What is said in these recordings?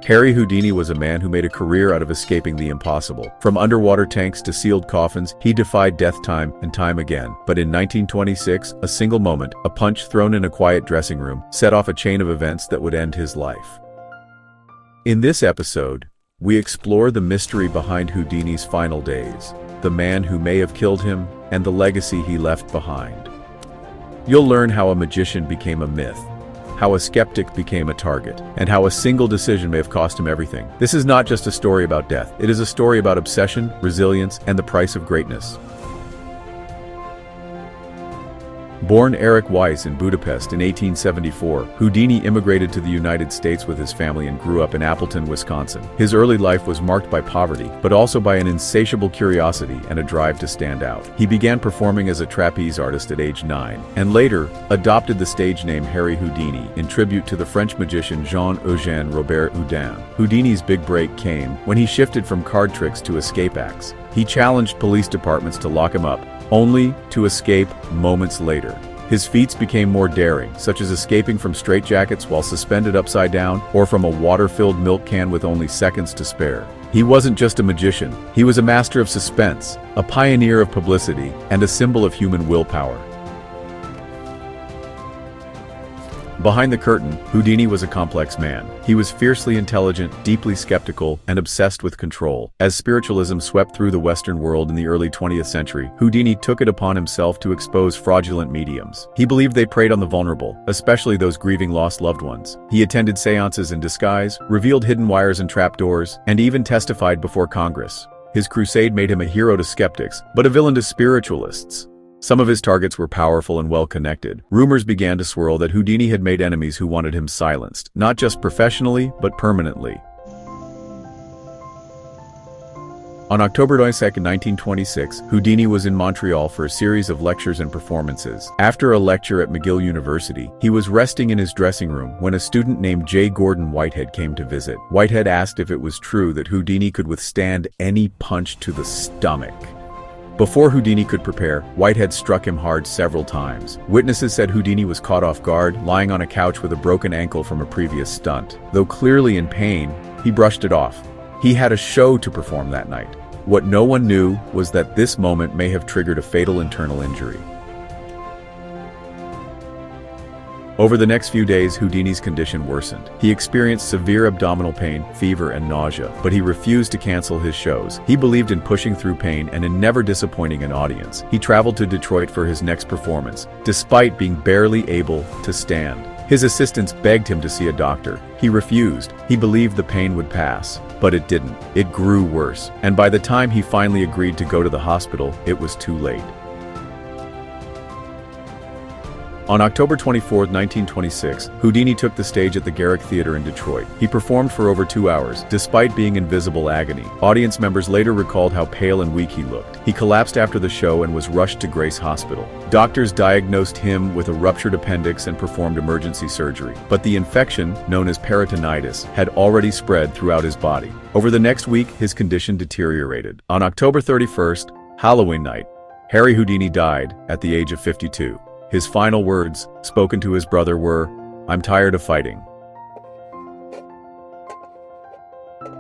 Harry Houdini was a man who made a career out of escaping the impossible. From underwater tanks to sealed coffins, he defied death time and time again. But in 1926, a single moment, a punch thrown in a quiet dressing room, set off a chain of events that would end his life. In this episode, we explore the mystery behind Houdini's final days, the man who may have killed him, and the legacy he left behind. You'll learn how a magician became a myth, how a skeptic became a target, and how a single decision may have cost him everything. This is not just a story about death. It is a story about obsession, resilience, and the price of greatness. Born Erich Weiss in Budapest in 1874, Houdini immigrated to the United States with his family and grew up in Appleton, Wisconsin. His early life was marked by poverty, but also by an insatiable curiosity and a drive to stand out. He began performing as a trapeze artist at age 9, and later adopted the stage name Harry Houdini in tribute to the French magician Jean-Eugène Robert Houdin. Houdini's big break came when he shifted from card tricks to escape acts. He challenged police departments to lock him up, only to escape moments later. His feats became more daring, such as escaping from straitjackets while suspended upside down, or from a water-filled milk can with only seconds to spare. He wasn't just a magician, he was a master of suspense, a pioneer of publicity, and a symbol of human willpower. Behind the curtain, Houdini was a complex man. He was fiercely intelligent, deeply skeptical, and obsessed with control. As spiritualism swept through the Western world in the early 20th century, Houdini took it upon himself to expose fraudulent mediums. He believed they preyed on the vulnerable, especially those grieving lost loved ones. He attended seances in disguise, revealed hidden wires and trapdoors, and even testified before Congress. His crusade made him a hero to skeptics, but a villain to spiritualists. Some of his targets were powerful and well-connected. Rumors began to swirl that Houdini had made enemies who wanted him silenced, not just professionally, but permanently. On October 22, 1926, Houdini was in Montreal for a series of lectures and performances. After a lecture at McGill University, he was resting in his dressing room when a student named J. Gordon Whitehead came to visit. Whitehead asked if it was true that Houdini could withstand any punch to the stomach. Before Houdini could prepare, Whitehead struck him hard several times. Witnesses said Houdini was caught off guard, lying on a couch with a broken ankle from a previous stunt. Though clearly in pain, he brushed it off. He had a show to perform that night. What no one knew was that this moment may have triggered a fatal internal injury. Over the next few days, Houdini's condition worsened. He experienced severe abdominal pain, fever, and nausea, but he refused to cancel his shows. He believed in pushing through pain and in never disappointing an audience. He traveled to Detroit for his next performance, despite being barely able to stand. His assistants begged him to see a doctor. He refused. He believed the pain would pass, but it didn't. It grew worse, and by the time he finally agreed to go to the hospital, it was too late. On October 24, 1926, Houdini took the stage at the Garrick Theater in Detroit. He performed for over 2 hours, despite being in visible agony. Audience members later recalled how pale and weak he looked. He collapsed after the show and was rushed to Grace Hospital. Doctors diagnosed him with a ruptured appendix and performed emergency surgery. But the infection, known as peritonitis, had already spread throughout his body. Over the next week, his condition deteriorated. On October 31st, Halloween night, Harry Houdini died at the age of 52. His final words, spoken to his brother, were, "I'm tired of fighting."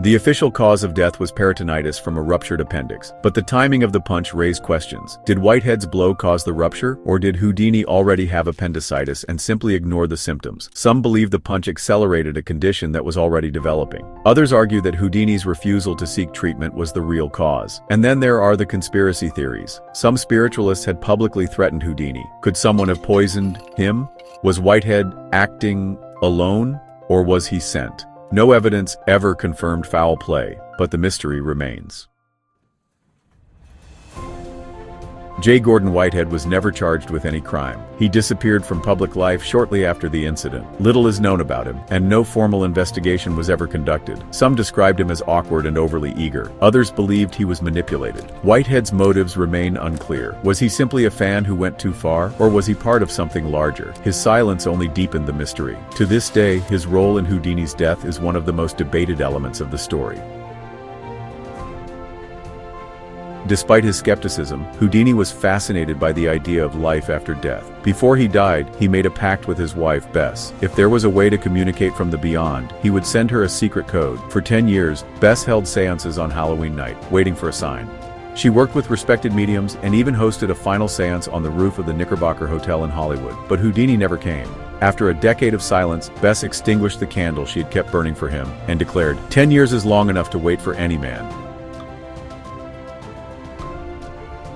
The official cause of death was peritonitis from a ruptured appendix, but the timing of the punch raised questions. Did Whitehead's blow cause the rupture, or did Houdini already have appendicitis and simply ignore the symptoms? Some believe the punch accelerated a condition that was already developing. Others argue that Houdini's refusal to seek treatment was the real cause. And then there are the conspiracy theories. Some spiritualists had publicly threatened Houdini. Could someone have poisoned him? Was Whitehead acting alone, or was he sent? No evidence ever confirmed foul play, but the mystery remains. J. Gordon Whitehead was never charged with any crime. He disappeared from public life shortly after the incident. Little is known about him, and no formal investigation was ever conducted. Some described him as awkward and overly eager. Others believed he was manipulated. Whitehead's motives remain unclear. Was he simply a fan who went too far, or was he part of something larger? His silence only deepened the mystery. To this day, his role in Houdini's death is one of the most debated elements of the story. Despite his skepticism, Houdini was fascinated by the idea of life after death. Before he died, he made a pact with his wife, Bess. If there was a way to communicate from the beyond, he would send her a secret code. For 10 years, Bess held seances on Halloween night, waiting for a sign. She worked with respected mediums and even hosted a final seance on the roof of the Knickerbocker Hotel in Hollywood. But Houdini never came. After a decade of silence, Bess extinguished the candle she had kept burning for him and declared, 10 years is long enough to wait for any man.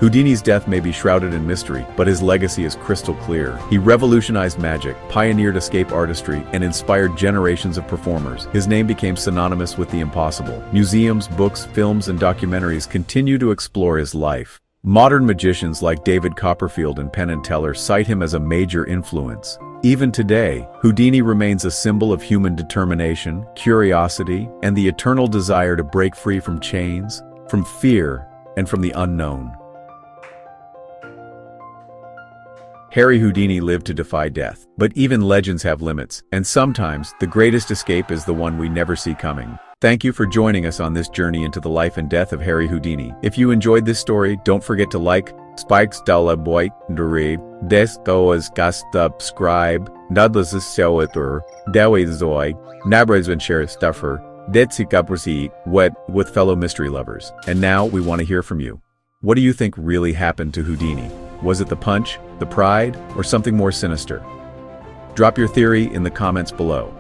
Houdini's death may be shrouded in mystery, but his legacy is crystal clear. He revolutionized magic, pioneered escape artistry, and inspired generations of performers. His name became synonymous with the impossible. Museums, books, films, and documentaries continue to explore his life. Modern magicians like David Copperfield and Penn and Teller cite him as a major influence. Even today, Houdini remains a symbol of human determination, curiosity, and the eternal desire to break free from chains, from fear, and from the unknown. Harry Houdini lived to defy death. But even legends have limits, and sometimes the greatest escape is the one we never see coming. Thank you for joining us on this journey into the life and death of Harry Houdini. If you enjoyed this story, don't forget to like, spikes dala boy, dure, deskoas subscribe, nudlas soetur, dewezoi, nabres and share stuffer, detsikapursi, wet with fellow mystery lovers. And now we want to hear from you. What do you think really happened to Houdini? Was it the punch, the pride, or something more sinister? Drop your theory in the comments below.